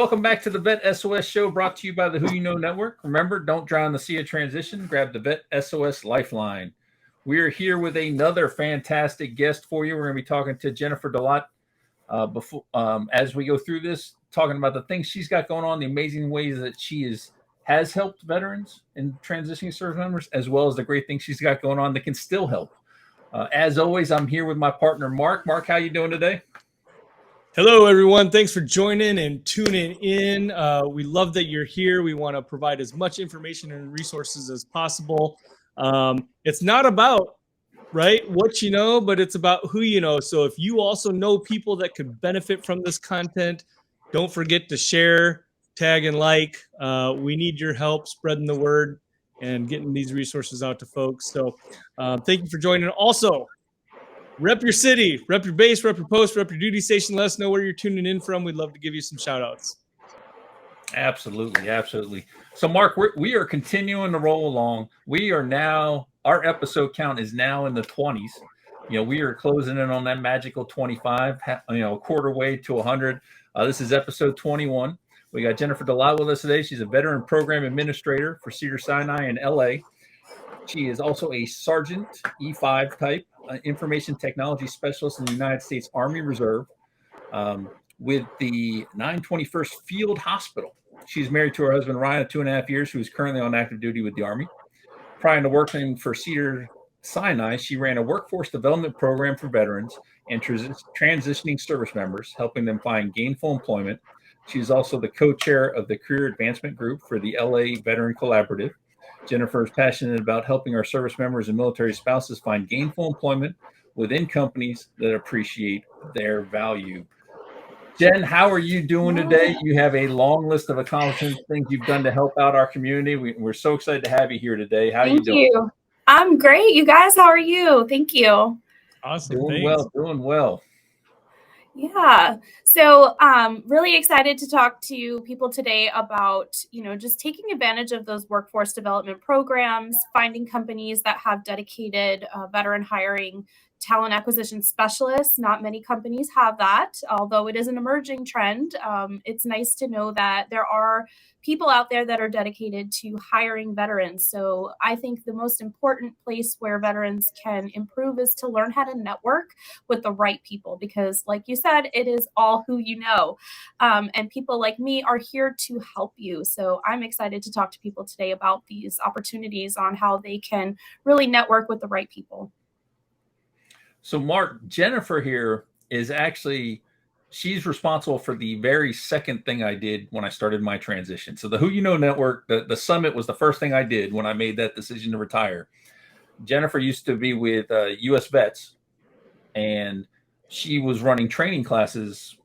welcome back to the Vet SOS show brought to you by the Who You Know Network. Remember, don't drown in the sea of transition. Grab the Vet SOS Lifeline. We are here with another fantastic guest for you. We're going to be talking to Jennifer Delatte as we go through this, talking about the things she's got going on, the amazing ways that has helped veterans in transitioning service members, as well as the great things she's got going on that can still help. As always, I'm here with my partner, Mark. Mark, how you doing today? Hello, everyone. Thanks for joining and tuning in. We love that you're here. We want to provide as much information and resources as possible. It's not about what you know, but it's about who you know. So if you also know people that could benefit from this content, don't forget to share, tag, and like. We need your help spreading the word and getting these resources out to folks. So thank you for joining. Also, rep your city, rep your base, rep your post, rep your duty station. Let us know where you're tuning in from. We'd love to give you some shout outs. Absolutely. So, Mark, we are continuing to roll along. Our episode count is now in the 20s. We are closing in on that magical 25, a quarter way to 100. This is episode 21. We got Jennifer Delatte with us today. She's a veteran program administrator for Cedars-Sinai in LA. She is also a Sergeant E5 type, information technology specialist in the United States Army Reserve with the 921st Field Hospital. She's married to her husband, Ryan, of 2.5 years, who is currently on active duty with the Army. Prior to working for Cedars-Sinai, she ran a workforce development program for veterans and transitioning service members, helping them find gainful employment. She is also the co-chair of the Career Advancement Group for the LA Veteran Collaborative. Jennifer is passionate about helping our service members and military spouses find gainful employment within companies that appreciate their value. Jen, how are you doing today? You have a long list of accomplishments, things you've done to help out our community. We're so excited to have you here today. How are you doing? Thank you. I'm great. You guys, how are you? Thank you. Awesome. Doing well. Yeah. So really excited to talk to people today about, just taking advantage of those workforce development programs, finding companies that have dedicated veteran hiring talent acquisition specialists. Not many companies have that, although it is an emerging trend. It's nice to know that there are people out there that are dedicated to hiring veterans. So I think the most important place where veterans can improve is to learn how to network with the right people, because like you said, it is all who you know. And people like me are here to help you. So I'm excited to talk to people today about these opportunities on how they can really network with the right people. So, Mark, Jennifer here is she's responsible for the very second thing I did when I started my transition. So the Who You Know Network, the summit was the first thing I did when I made that decision to retire. Jennifer used to be with U.S. Vets, and she was running training classes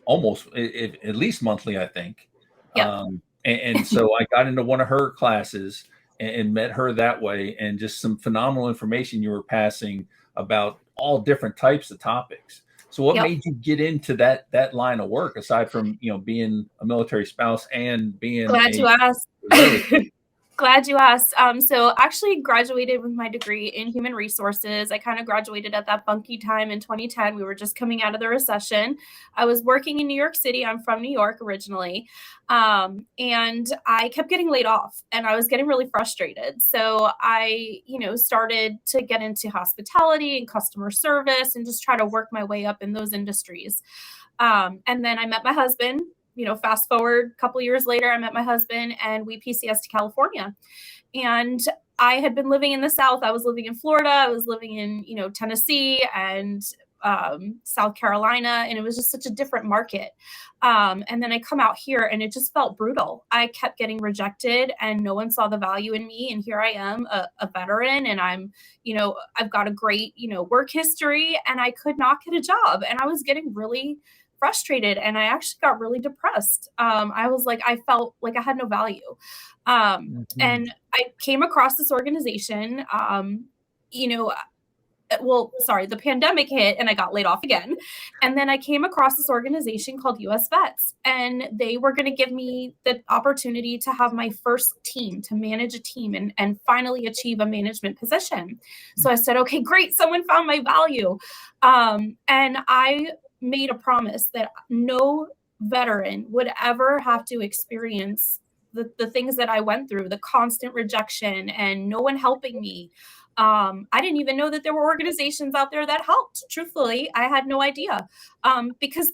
almost at least monthly, I think. Yeah. And so I got into one of her classes and met her that way, and just some phenomenal information you were passing about all different types of topics. So what made you get into that line of work, aside from, being a military spouse and being Glad you asked. Glad you asked. So actually graduated with my degree in human resources. I kind of graduated at that funky time in 2010. We were just coming out of the recession. I was working in New York City. I'm from New York originally. And I kept getting laid off, and I was getting really frustrated. So I, started to get into hospitality and customer service and just try to work my way up in those industries. And then I met my husband. Fast forward a couple years later, I met my husband and we PCS to California. And I had been living in the South. I was living in Florida. I was living in, Tennessee and South Carolina. And it was just such a different market. And then I come out here and it just felt brutal. I kept getting rejected and no one saw the value in me. And here I am, a veteran, and I'm, I've got a great, work history, and I could not get a job. And I was getting really frustrated, and I actually got really depressed. I felt like I had no value. And I came across this organization, the pandemic hit and I got laid off again. And then I came across this organization called U.S. Vets, and they were going to give me the opportunity to have my first team, to manage a team and finally achieve a management position. So I said, okay, great. Someone found my value. And I made a promise that no veteran would ever have to experience the things that I went through, the constant rejection and no one helping me. I didn't even know that there were organizations out there that helped. Truthfully, I had no idea, because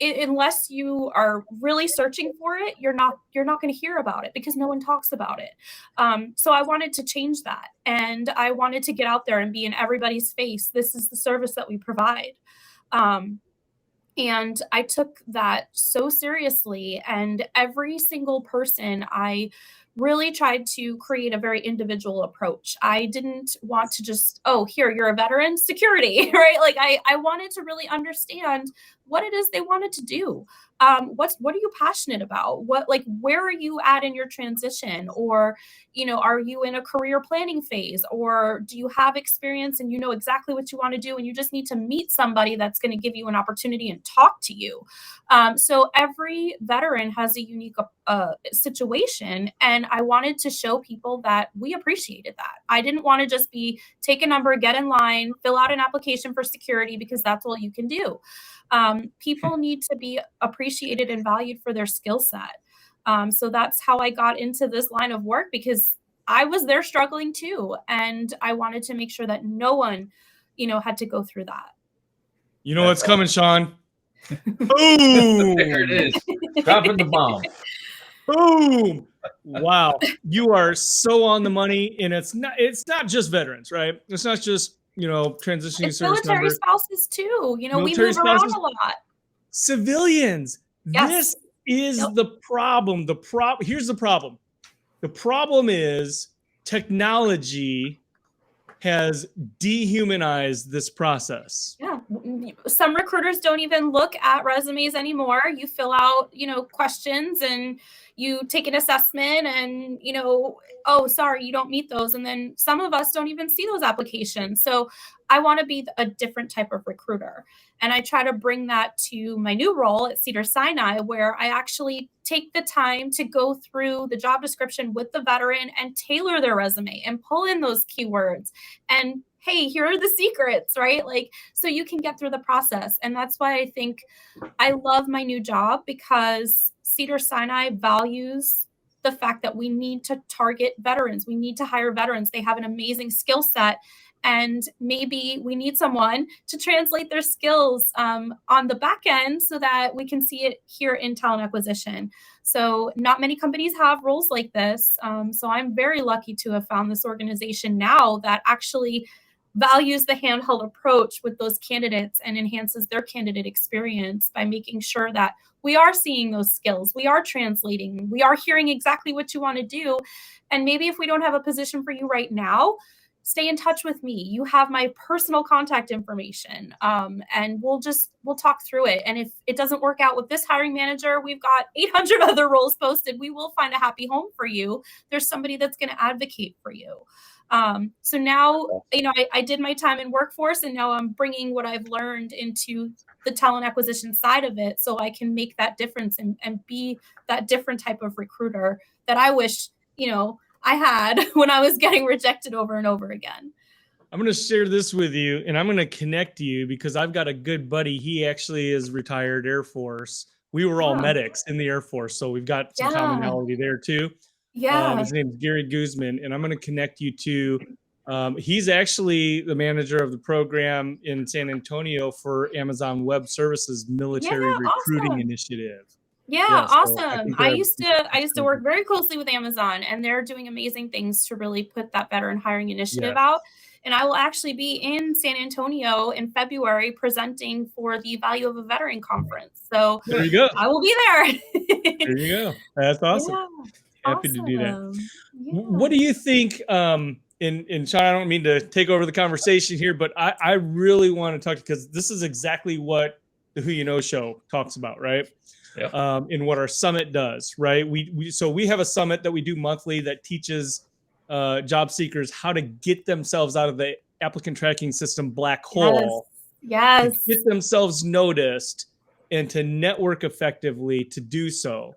unless you are really searching for it, you're not going to hear about it because no one talks about it. So I wanted to change that, and I wanted to get out there and be in everybody's face. This is the service that we provide. And I took that so seriously, and every single person, I really tried to create a very individual approach. I didn't want to just, oh, here, you're a veteran, security, right? Like I wanted to really understand what it is they wanted to do. What are you passionate about? Where are you at in your transition? Or, are you in a career planning phase, or do you have experience and you know exactly what you want to do and you just need to meet somebody that's going to give you an opportunity and talk to you? So every veteran has a unique situation, and I wanted to show people that we appreciated that. I didn't want to just be take a number, get in line, fill out an application for security because that's all you can do. People need to be appreciated and valued for their skill set. So that's how I got into this line of work, because I was there struggling too. And I wanted to make sure that no one, had to go through that. You know what's coming, Sean? Boom! There it is. Dropping the bomb. Boom! Wow. You are so on the money. And it's not just veterans, right? It's not just, transitioning It's service military members. spouses too. We Military move around spouses. a lot. Civilians. Yes. This is Yep. the problem. Here's the problem. The problem is technology has dehumanized this process. Yeah. Some recruiters don't even look at resumes anymore. You fill out, questions, and you take an assessment, and, oh, sorry, you don't meet those. And then some of us don't even see those applications. So I want to be a different type of recruiter. And I try to bring that to my new role at Cedars-Sinai, where I actually take the time to go through the job description with the veteran and tailor their resume and pull in those keywords. And hey, here are the secrets, right? So you can get through the process. And that's why I think I love my new job, because Cedars-Sinai values the fact that we need to target veterans. We need to hire veterans. They have an amazing skill set. And maybe we need someone to translate their skills on the back end so that we can see it here in talent acquisition. So not many companies have roles like this. So I'm very lucky to have found this organization now that actually values the handheld approach with those candidates and enhances their candidate experience by making sure that we are seeing those skills, we are translating, we are hearing exactly what you want to do. And maybe if we don't have a position for you right now, stay in touch with me. You have my personal contact information, and we'll talk through it. And if it doesn't work out with this hiring manager, we've got 800 other roles posted. We will find a happy home for you. There's somebody that's going to advocate for you. So now, I did my time in workforce, and now I'm bringing what I've learned into the talent acquisition side of it, so I can make that difference and be that different type of recruiter that I wish, I had when I was getting rejected over and over again. I'm going to share this with you, and I'm going to connect you because I've got a good buddy. He actually is retired Air Force. We were all medics in the Air Force, so we've got some commonality there too. Yeah. His name is Gary Guzman, and I'm going to connect you to, he's actually the manager of the program in San Antonio for Amazon Web Services Military Recruiting Initiative. Yeah, so awesome. I used to work very closely with Amazon, and they're doing amazing things to really put that veteran hiring initiative out. And I will actually be in San Antonio in February presenting for the Value of a Veteran conference. So there you go. I will be there. There you go. That's awesome. Yeah, Happy to do that. Yeah. What do you think? And Sean, I don't mean to take over the conversation here, but I really want to talk, because this is exactly what the Who You Know show talks about, right? Yep. In what our summit does, right? We have a summit that we do monthly that teaches job seekers how to get themselves out of the applicant tracking system black hole. Yes. To get themselves noticed and to network effectively to do so.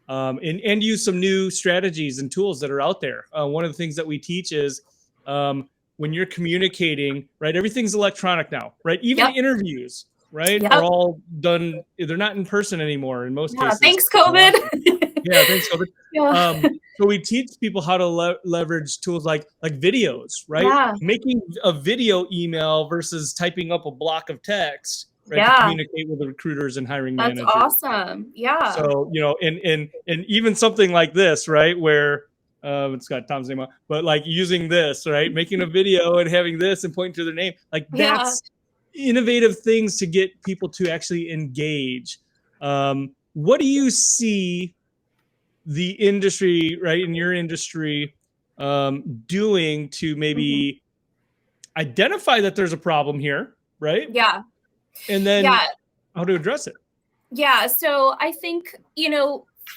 And use some new strategies and tools that are out there. One of the things that we teach is when you're communicating, right? Everything's electronic now, right? Even interviews. right, Yep. are all done. They're not in person anymore in most cases. Thanks, COVID. Yeah, thanks, COVID. Yeah. So we teach people how to leverage tools like videos, right? Yeah. Making a video email versus typing up a block of text, right? Yeah. To communicate with the recruiters and hiring That's managers. awesome. Yeah. So, and even something like this, right? Where it's got Tom's name on, but like using this, right? Making a video and having this and pointing to their name, like that's innovative things to get people to actually engage. What do you see the industry, right, in your industry, doing to maybe identify that there's a problem here, right? Yeah. And then how to address it? Yeah. So I think,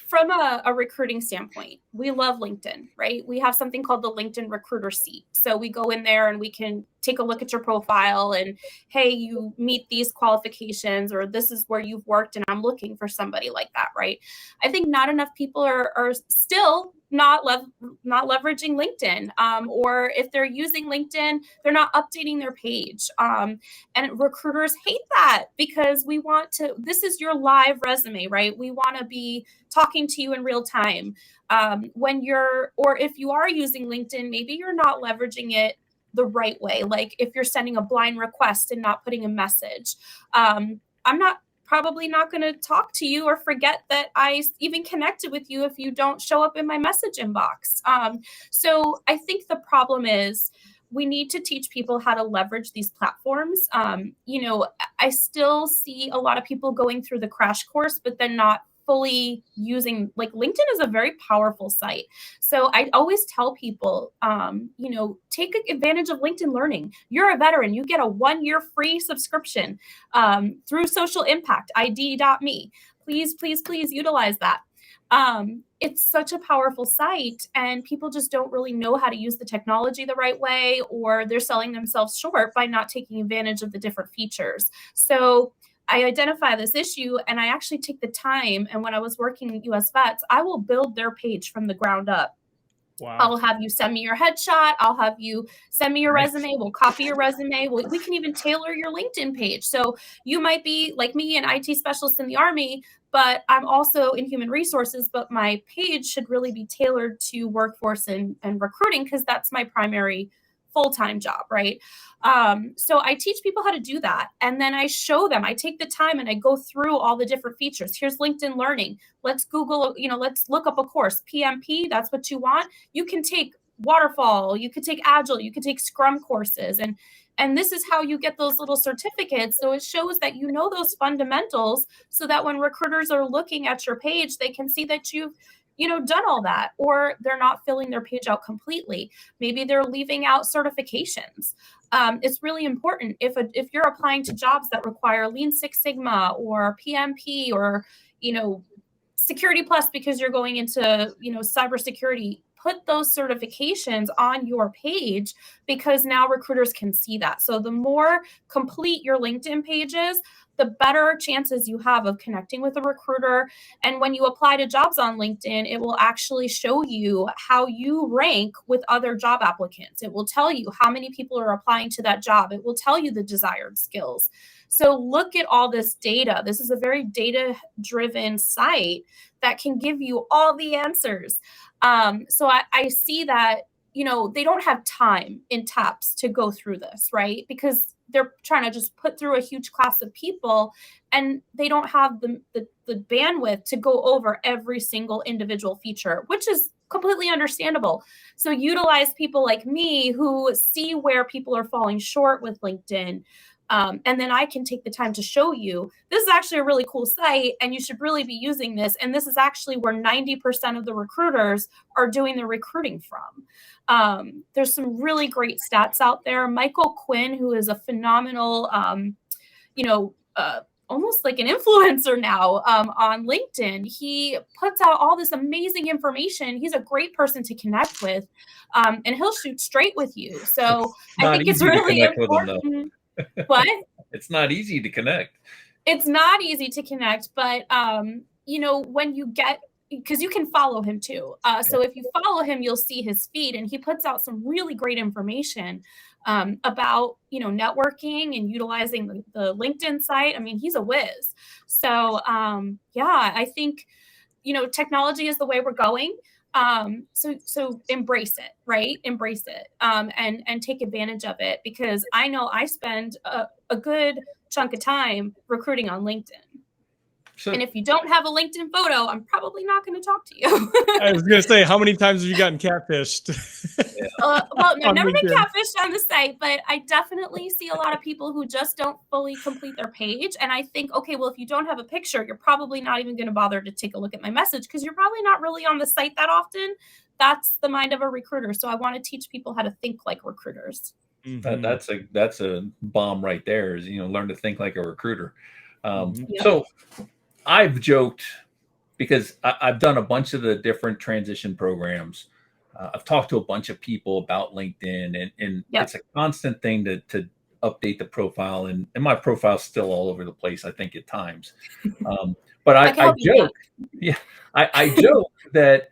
from a recruiting standpoint, we love LinkedIn, right? We have something called the LinkedIn recruiter seat. So we go in there and we can take a look at your profile and, hey, you meet these qualifications, or this is where you've worked and I'm looking for somebody like that, right? I think not enough people are still not leveraging LinkedIn, or if they're using LinkedIn, they're not updating their page. And recruiters hate that because this is your live resume, right? We want to be talking to you in real time. Or if you are using LinkedIn, maybe you're not leveraging it the right way. Like if you're sending a blind request and not putting a message, I'm probably not going to talk to you or forget that I even connected with you if you don't show up in my message inbox. So I think the problem is we need to teach people how to leverage these platforms. I still see a lot of people going through the crash course, but then not fully using, like, LinkedIn is a very powerful site. So I always tell people, take advantage of LinkedIn Learning. You're a veteran. You get a 1-year free subscription through Social Impact, ID.me. Please, please, please utilize that. It's such a powerful site and people just don't really know how to use the technology the right way, or they're selling themselves short by not taking advantage of the different features. So I identify this issue and I actually take the time. And when I was working at US Vets, I will build their page from the ground up. Wow. I'll have you send me your headshot. I'll have you send me your resume. We'll copy your resume. We can even tailor your LinkedIn page. So you might be like me, an IT specialist in the Army, but I'm also in human resources, but my page should really be tailored to workforce and recruiting because that's my primary full-time job, right? So I teach people how to do that. And then I show them, I take the time and I go through all the different features. Here's LinkedIn Learning. Let's Google, let's look up a course, PMP, that's what you want. You can take Waterfall, you could take Agile, you could take Scrum courses. And this is how you get those little certificates. So it shows that you know those fundamentals so that when recruiters are looking at your page, they can see that you've done all that, or they're not filling their page out completely. Maybe they're leaving out certifications. It's really important if you're applying to jobs that require Lean Six Sigma or PMP or, Security Plus because you're going into, cybersecurity, put those certifications on your page because now recruiters can see that. So the more complete your LinkedIn page is, the better chances you have of connecting with a recruiter. And when you apply to jobs on LinkedIn, it will actually show you how you rank with other job applicants. It will tell you how many people are applying to that job. It will tell you the desired skills. So look at all this data. This is a very data-driven site that can give you all the answers. So I see that, they don't have time in TAPS to go through this, right? Because they're trying to just put through a huge class of people and they don't have the bandwidth to go over every single individual feature, which is completely understandable. So utilize people like me who see where people are falling short with LinkedIn. And then I can take the time to show you, this is actually a really cool site and you should really be using this. And this is actually where 90% of the recruiters are doing their recruiting from. There's some really great stats out there. Michael Quinn, who is a phenomenal, almost like an influencer now on LinkedIn, he puts out all this amazing information. He's a great person to connect with, and he'll shoot straight with you. So I think it's really important. What? It's not easy to connect. It's not easy to connect, but when you get because you can follow him too. So if you follow him, you'll see his feed, and he puts out some really great information about, networking and utilizing the LinkedIn site. I mean, he's a whiz. So I think, technology is the way we're going. So embrace it, right? Embrace it, and take advantage of it, because I know I spend a good chunk of time recruiting on LinkedIn. And if you don't have a LinkedIn photo, I'm probably not going to talk to you. I was going to say, how many times have you gotten catfished? Well, no, never been catfished on the site, but I definitely see a lot of people who just don't fully complete their page. And I think, okay, well, if you don't have a picture, you're probably not even going to bother to take a look at my message, because you're probably not really on the site that often. That's the mind of a recruiter. So I want to teach people how to think like recruiters. Mm-hmm. That's a bomb right there, is, learn to think like a recruiter. Yep. So I've joked, because I've done a bunch of the different transition programs. I've talked to a bunch of people about LinkedIn, and it's a constant thing to update the profile. And my profile's still all over the place, I think, at times. But I joke, I joke that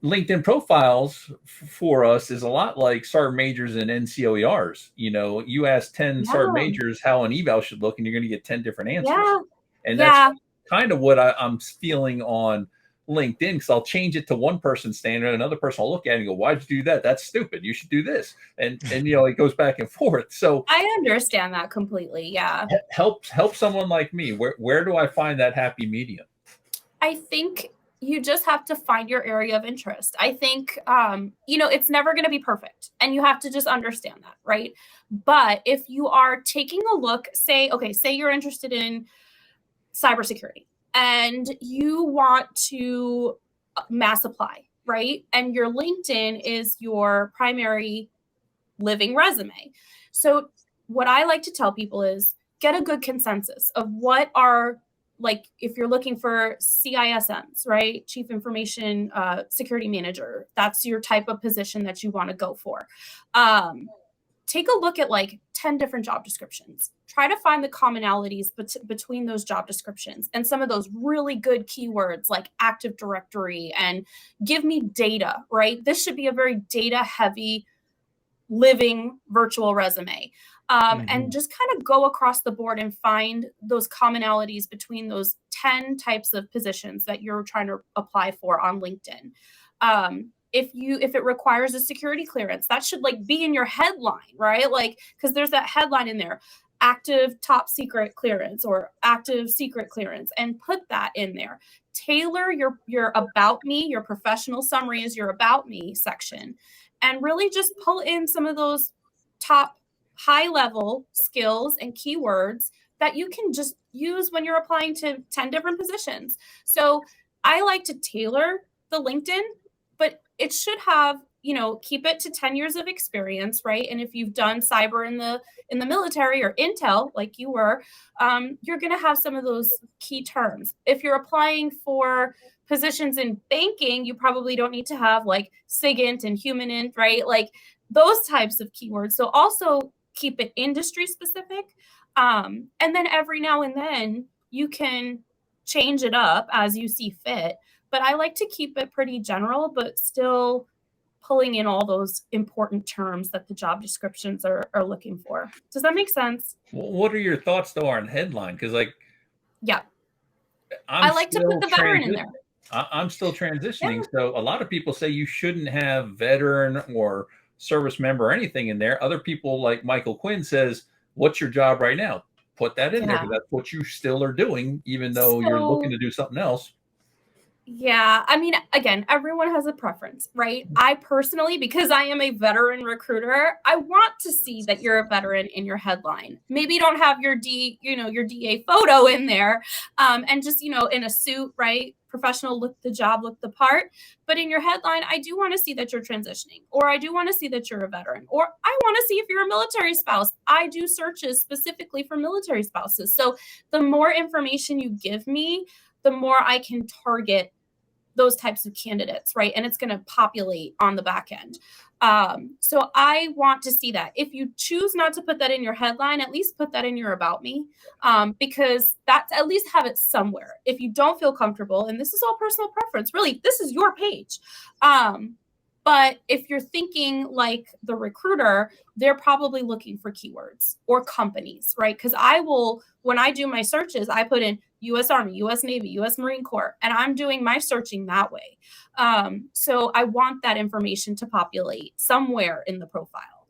LinkedIn profiles for us is a lot like sergeant majors and NCOERs. You ask 10 sergeant majors how an eval should look, and you're going to get 10 different answers. Yeah. And that's kind of what I'm feeling on LinkedIn, because I'll change it to one person's standard, another person will look at it and go, "Why'd you do that? That's stupid. You should do this." And it goes back and forth. So I understand that completely. Yeah. Help someone like me. Where do I find that happy medium? I think you just have to find your area of interest. I think, it's never going to be perfect, and you have to just understand that, right? But if you are taking a look, say you're interested in cybersecurity and you want to mass apply, right? And your LinkedIn is your primary living resume. So what I like to tell people is get a good consensus of what are, like, if you're looking for CISMs, right? Chief Information Security Manager, that's your type of position that you want to go for. Take a look at like 10 different job descriptions. Try to find the commonalities between those job descriptions and some of those really good keywords like Active Directory, and give me data, right? This should be a very data heavy living virtual resume. And just kind of go across the board and find those commonalities between those 10 types of positions that you're trying to apply for on LinkedIn. If it requires a security clearance, that should like be in your headline, right? Like, because there's that headline in there, active top secret clearance or active secret clearance, and put that in there. Tailor your about me, your professional summary is your about me section, and really just pull in some of those top high level skills and keywords that you can just use when you're applying to 10 different positions. So I like to tailor the LinkedIn, but it should have, keep it to 10 years of experience, right? And if you've done cyber in the military or intel, like you were, you're going to have some of those key terms. If you're applying for positions in banking, you probably don't need to have like SIGINT and HumanInt, right? Like those types of keywords. So also keep it industry specific. And then every now and then you can change it up as you see fit. But I like to keep it pretty general, but still pulling in all those important terms that the job descriptions are looking for. Does that make sense? What are your thoughts though on headline? Because I like to put the veteran in there. I'm still transitioning. So a lot of people say you shouldn't have veteran or service member or anything in there. Other people like Michael Quinn says, "What's your job right now?" Put that in there, because that's what you still are doing, even though you're looking to do something else. Yeah. I mean, again, everyone has a preference, right? I personally, because I am a veteran recruiter, I want to see that you're a veteran in your headline. Maybe you don't have your DA photo in there, and just, in a suit, right? Professional, look the part. But in your headline, I do want to see that you're transitioning, or I do want to see that you're a veteran, or I want to see if you're a military spouse. I do searches specifically for military spouses. So the more information you give me, the more I can target those types of candidates, right? And it's going to populate on the back end. So I want to see that. If you choose not to put that in your headline, at least put that in your about me, because that's at least have it somewhere. If you don't feel comfortable, and this is all personal preference, really, this is your page. But if you're thinking like the recruiter, they're probably looking for keywords or companies, right? Because when I do my searches, I put in U.S. Army, U.S. Navy, U.S. Marine Corps, and I'm doing my searching that way. So I want that information to populate somewhere in the profile.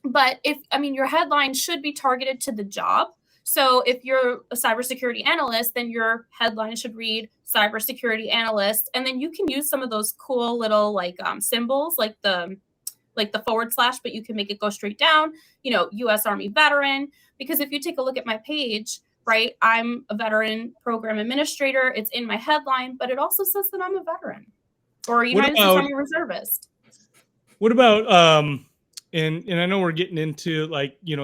But your headline should be targeted to the job. So if you're a cybersecurity analyst, then your headline should read cybersecurity analyst. And then you can use some of those cool little symbols like the /, but you can make it go straight down, U.S. Army veteran. Because if you take a look at my page, right, I'm a veteran program administrator. It's in my headline, but it also says that I'm a veteran or a United States Army reservist. What about, and I know we're getting into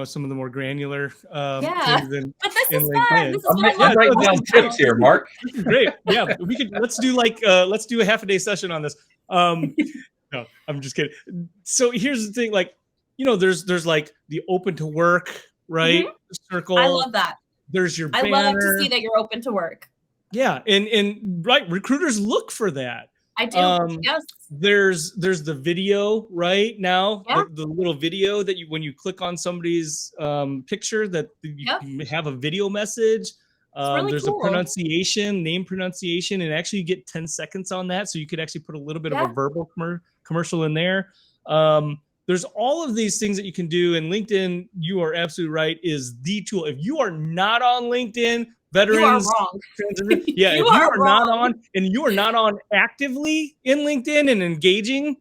some of the more granular things but this is LinkedIn. fun. This is what I'm writing down tips here, Mark. This is great. Yeah, let's do a half a day session on this. No, I'm just kidding. So here's the thing, there's like the open to work, right? Mm-hmm. Circle. I love that. There's your banner. I love to see that you're open to work. Yeah, and right, recruiters look for that. I do. Yes. There's the video right now, Yeah. the little video that when you click on somebody's picture that you have a video message. Really there's cool. A name pronunciation, and actually you get 10 seconds on that. So you could actually put a little bit of a verbal commercial in there. There's all of these things that you can do, and LinkedIn, you are absolutely right, is the tool. If you are not on LinkedIn, veterans, you are wrong. If you are not on, and you are not on actively in LinkedIn and engaging,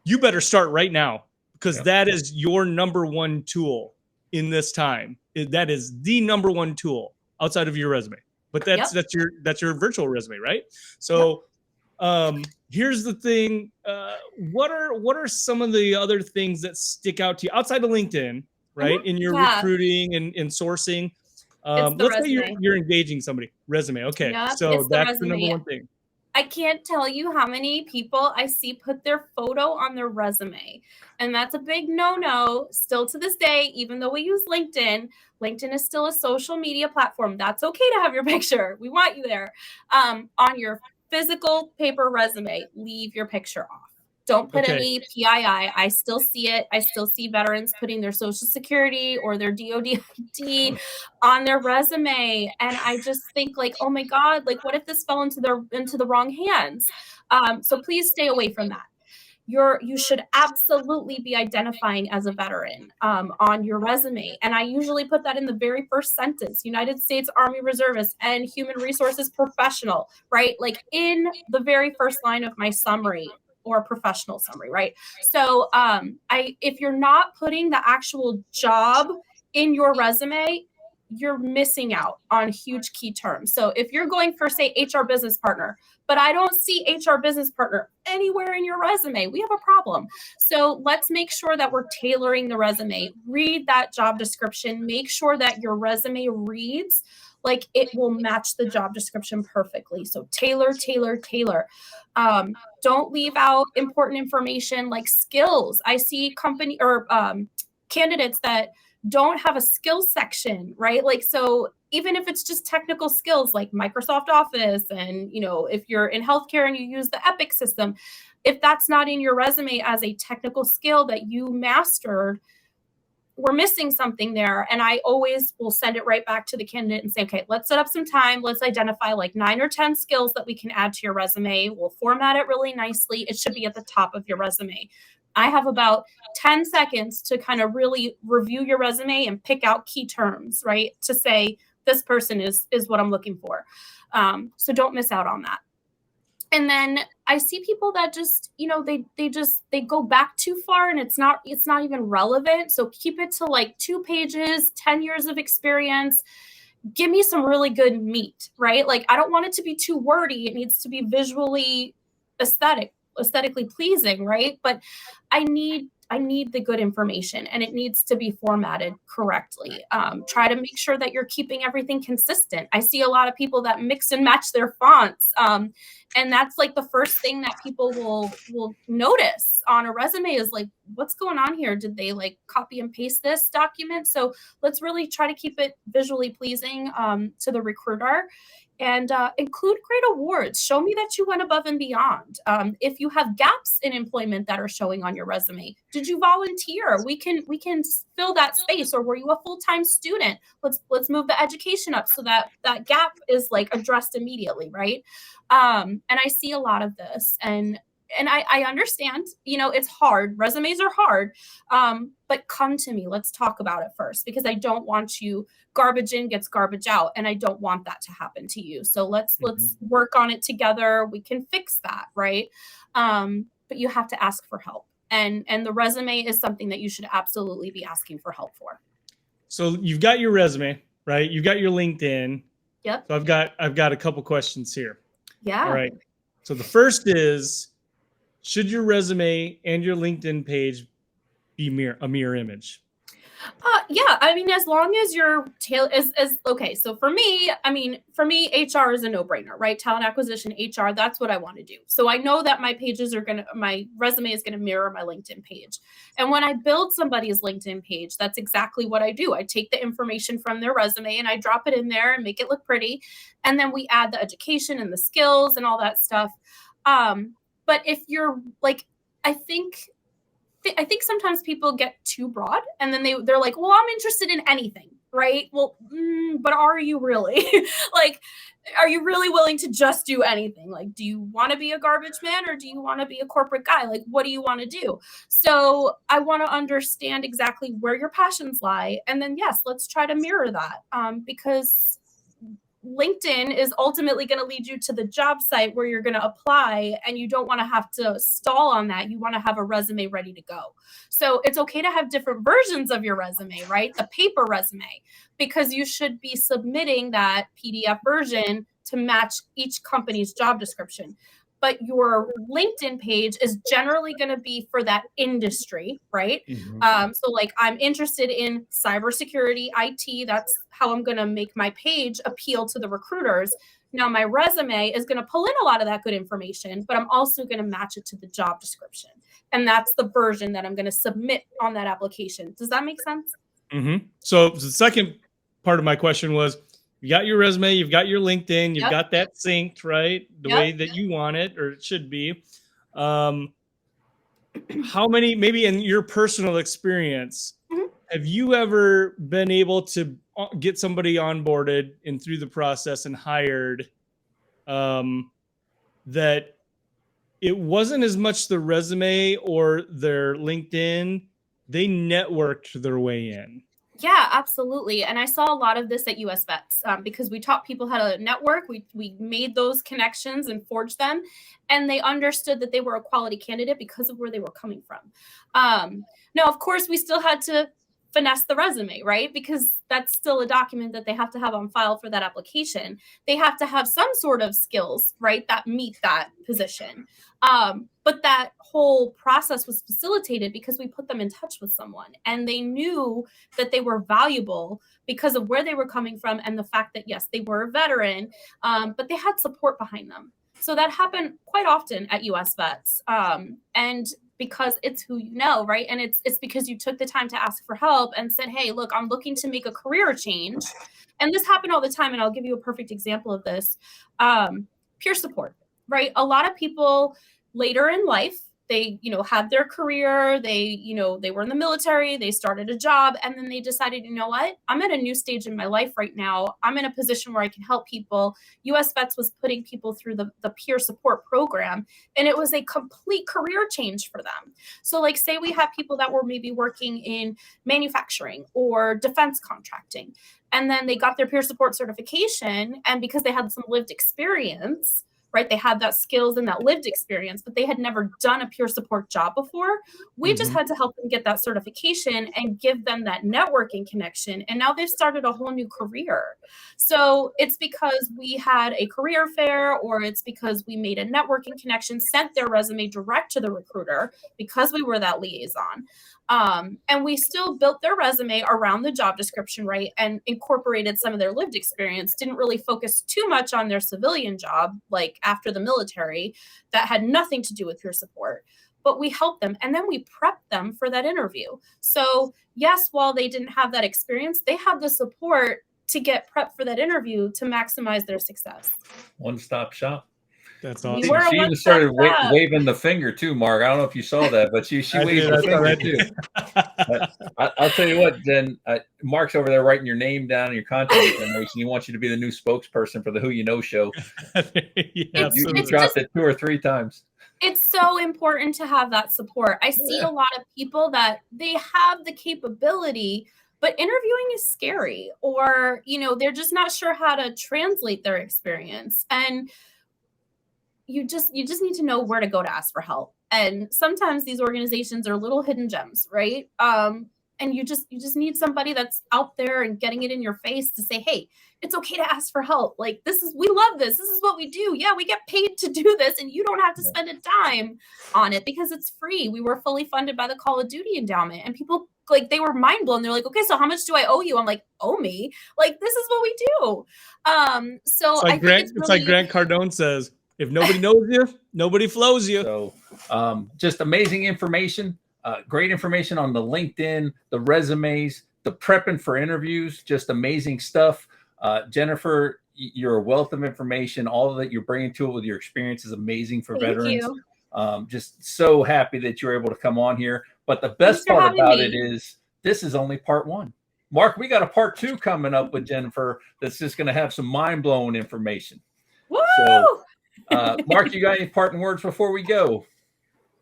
you better start right now, because that is your number one tool in this time. That is the number one tool outside of your resume. But that's your virtual resume, right? So here's the thing. What are some of the other things that stick out to you outside of LinkedIn, right? In your recruiting and sourcing. Let's say you're engaging somebody. Resume. Okay. So that's the number one thing. I can't tell you how many people I see put their photo on their resume. And that's a big no-no still to this day, even though we use LinkedIn. LinkedIn is still a social media platform. That's okay to have your picture. We want you there. On your physical paper resume, leave your picture off. Don't put any PII. I still see it. I still see veterans putting their social security or their DOD ID on their resume. And I just think oh my God, what if this fell into the wrong hands? So please stay away from that. You should absolutely be identifying as a veteran on your resume. And I usually put that in the very first sentence, United States Army Reservist and Human Resources Professional, right? In the very first line of my summary or professional summary, right? So if you're not putting the actual job in your resume, you're missing out on huge key terms. So if you're going for, say, HR business partner, but I don't see HR business partner anywhere in your resume, we have a problem. So let's make sure that we're tailoring the resume. Read that job description. Make sure that your resume reads like it will match the job description perfectly. So tailor. Don't leave out important information like skills. I see candidates that don't have a skills section, right? So even if it's just technical skills like Microsoft Office, and if you're in healthcare and you use the Epic system, if that's not in your resume as a technical skill that you mastered, we're missing something there. And I always will send it right back to the candidate and say, okay, let's set up some time. Let's identify 9 or 10 skills that we can add to your resume. We'll format it really nicely. It should be at the top of your resume. I have about 10 seconds to kind of really review your resume and pick out key terms, right? To say this person is what I'm looking for. So don't miss out on that. And then I see people that just, they go back too far and it's not even relevant. So keep it to 2 pages, 10 years of experience. Give me some really good meat, right? I don't want it to be too wordy. It needs to be visually aesthetically pleasing, right? But I need need the good information, and it needs to be formatted correctly. Try to make sure that you're keeping everything consistent. I see a lot of people that mix and match their fonts. And that's like the first thing that people will notice on a resume is like, what's going on here? Did they like copy and paste this document? So let's really try to keep it visually pleasing to the recruiter. And include great awards. Show me that you went above and beyond. If you have gaps in employment that are showing on your resume, did you volunteer? We can fill that space. Or were you a full-time student? Let's move the education up so that that gap is like addressed immediately, right? And I see a lot of this, and I understand, it's hard. Resumes are hard. But come to me. Let's talk about it first, because I don't want you garbage in gets garbage out. And I don't want that to happen to you. So let's work on it together. We can fix that. Right. But you have to ask for help. And the resume is something that you should absolutely be asking for help for. So you've got your resume, right? You've got your LinkedIn. Yep. So I've got a couple questions here. Yeah. All right. So the first is, should your resume and your LinkedIn page be a mirror image? Yeah, I mean, as long as your tail is okay. So for me, HR is a no-brainer, right? Talent acquisition, HR, that's what I want to do. So I know that my resume is gonna mirror my LinkedIn page. And when I build somebody's LinkedIn page, that's exactly what I do. I take the information from their resume and I drop it in there and make it look pretty. And then we add the education and the skills and all that stuff. But if you're like, I think sometimes people get too broad, and then they're like, well, I'm interested in anything, right? Well, but are you really? Like, are you really willing to just do anything? Like, do you want to be a garbage man, or do you want to be a corporate guy? Like, what do you want to do? So I want to understand exactly where your passions lie. And then, yes, let's try to mirror that, because LinkedIn is ultimately going to lead you to the job site where you're going to apply, and you don't want to have to stall on that. You want to have a resume ready to go. So it's okay to have different versions of your resume, right? The paper resume, because you should be submitting that PDF version to match each company's job description. But your LinkedIn page is generally going to be for that industry, right? Mm-hmm. So like, I'm interested in cybersecurity, IT. That's how I'm going to make my page appeal to the recruiters. Now, my resume is going to pull in a lot of that good information, but I'm also going to match it to the job description. And that's the version that I'm going to submit on that application. Does that make sense? Mm-hmm. So the second part of my question was, you got your resume, you've got your LinkedIn, you've got that synced, right? The way that you want it, or it should be. How many, maybe in your personal experience, have you ever been able to get somebody onboarded and through the process and hired that it wasn't as much the resume or their LinkedIn, they networked their way in? Yeah, absolutely. And I saw a lot of this at US Vets because we taught people how to network. We made those connections and forged them, and they understood that they were a quality candidate because of where they were coming from. Now, of course, we still had to finesse the resume, right? Because that's still a document that they have to have on file for that application. They have to have some sort of skills, right, that meet that position. But that whole process was facilitated because we put them in touch with someone, and they knew that they were valuable because of where they were coming from and the fact that, yes, they were a veteran, but they had support behind them. So that happened quite often at US Vets. And because it's who you know, right? And it's because you took the time to ask for help and said, hey, look, I'm looking to make a career change. And this happened all the time. And I'll give you a perfect example of this. Peer support, right? A lot of people later in life, they, had their career, they were in the military, they started a job, and then they decided, you know what, I'm at a new stage in my life right now. I'm in a position where I can help people. US Vets was putting people through the peer support program, and it was a complete career change for them. So like, say we have people that were maybe working in manufacturing or defense contracting, and then they got their peer support certification, and because they had some lived experience, right? They had that skills and that lived experience, but they had never done a peer support job before. We just had to help them get that certification and give them that networking connection. And now they've started a whole new career. So it's because we had a career fair, or it's because we made a networking connection, sent their resume direct to the recruiter because we were that liaison. And we still built their resume around the job description, right? And incorporated some of their lived experience, didn't really focus too much on their civilian job, like after the military, that had nothing to do with peer support. But we helped them, and then we prepped them for that interview. So yes, while they didn't have that experience, they had the support to get prepped for that interview to maximize their success. One-stop shop. That's We awesome. were a She even one-stop started shop. waving the finger too, Mark. I don't know if you saw that, but she I waved did, the I saw finger that. too. I'll tell you what, Jen. Mark's over there writing your name down and your contact information. He wants you to be the new spokesperson for the Who You Know show. Yeah, You dropped it 2 or 3 times. It's so important to have that support. I see a lot of people that they have the capability, but interviewing is scary, or, you know, they're just not sure how to translate their experience. And you just need to know where to go to ask for help. And sometimes these organizations are little hidden gems, right? And you just need somebody that's out there and getting it in your face to say, hey, it's okay to ask for help. Like, we love this. This is what we do. Yeah, we get paid to do this, and you don't have to spend a dime on it because it's free. We were fully funded by the Call of Duty endowment, and people, like, they were mind blown. They're like, okay, so how much do I owe you? I'm like, owe me? Like, this is what we do. So it's like I think it's like Grant Cardone says, if nobody knows you, nobody flows you. So just amazing information, great information on the LinkedIn, the resumes, the prepping for interviews, just amazing stuff. Jennifer, you're a wealth of information. All that you're bringing to it with your experience is amazing for veterans. Just so happy that you're able to come on here. But the best part about it is this is only part 1. Mark, we got a part 2 coming up with Jennifer that's just going to have some mind-blowing information. Woo! So, Mark, you got any parting words before we go?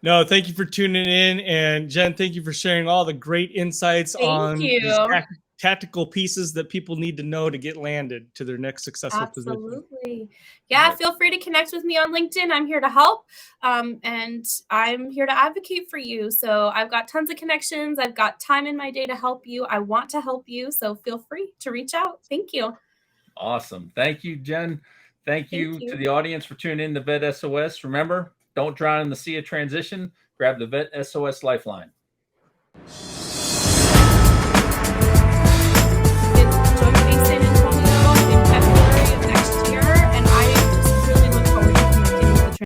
No, thank you for tuning in. And Jen, thank you for sharing all the great insights on these tactical pieces that people need to know to get landed to their next successful position. Absolutely. Yeah, feel free to connect with me on LinkedIn. I'm here to help. And I'm here to advocate for you. So I've got tons of connections. I've got time in my day to help you. I want to help you. So feel free to reach out. Thank you. Awesome. Thank you, Jen. Thank you to the audience for tuning in to Vet S.O.S. Remember, don't drown in the sea of transition. Grab the Vet S.O.S. Lifeline.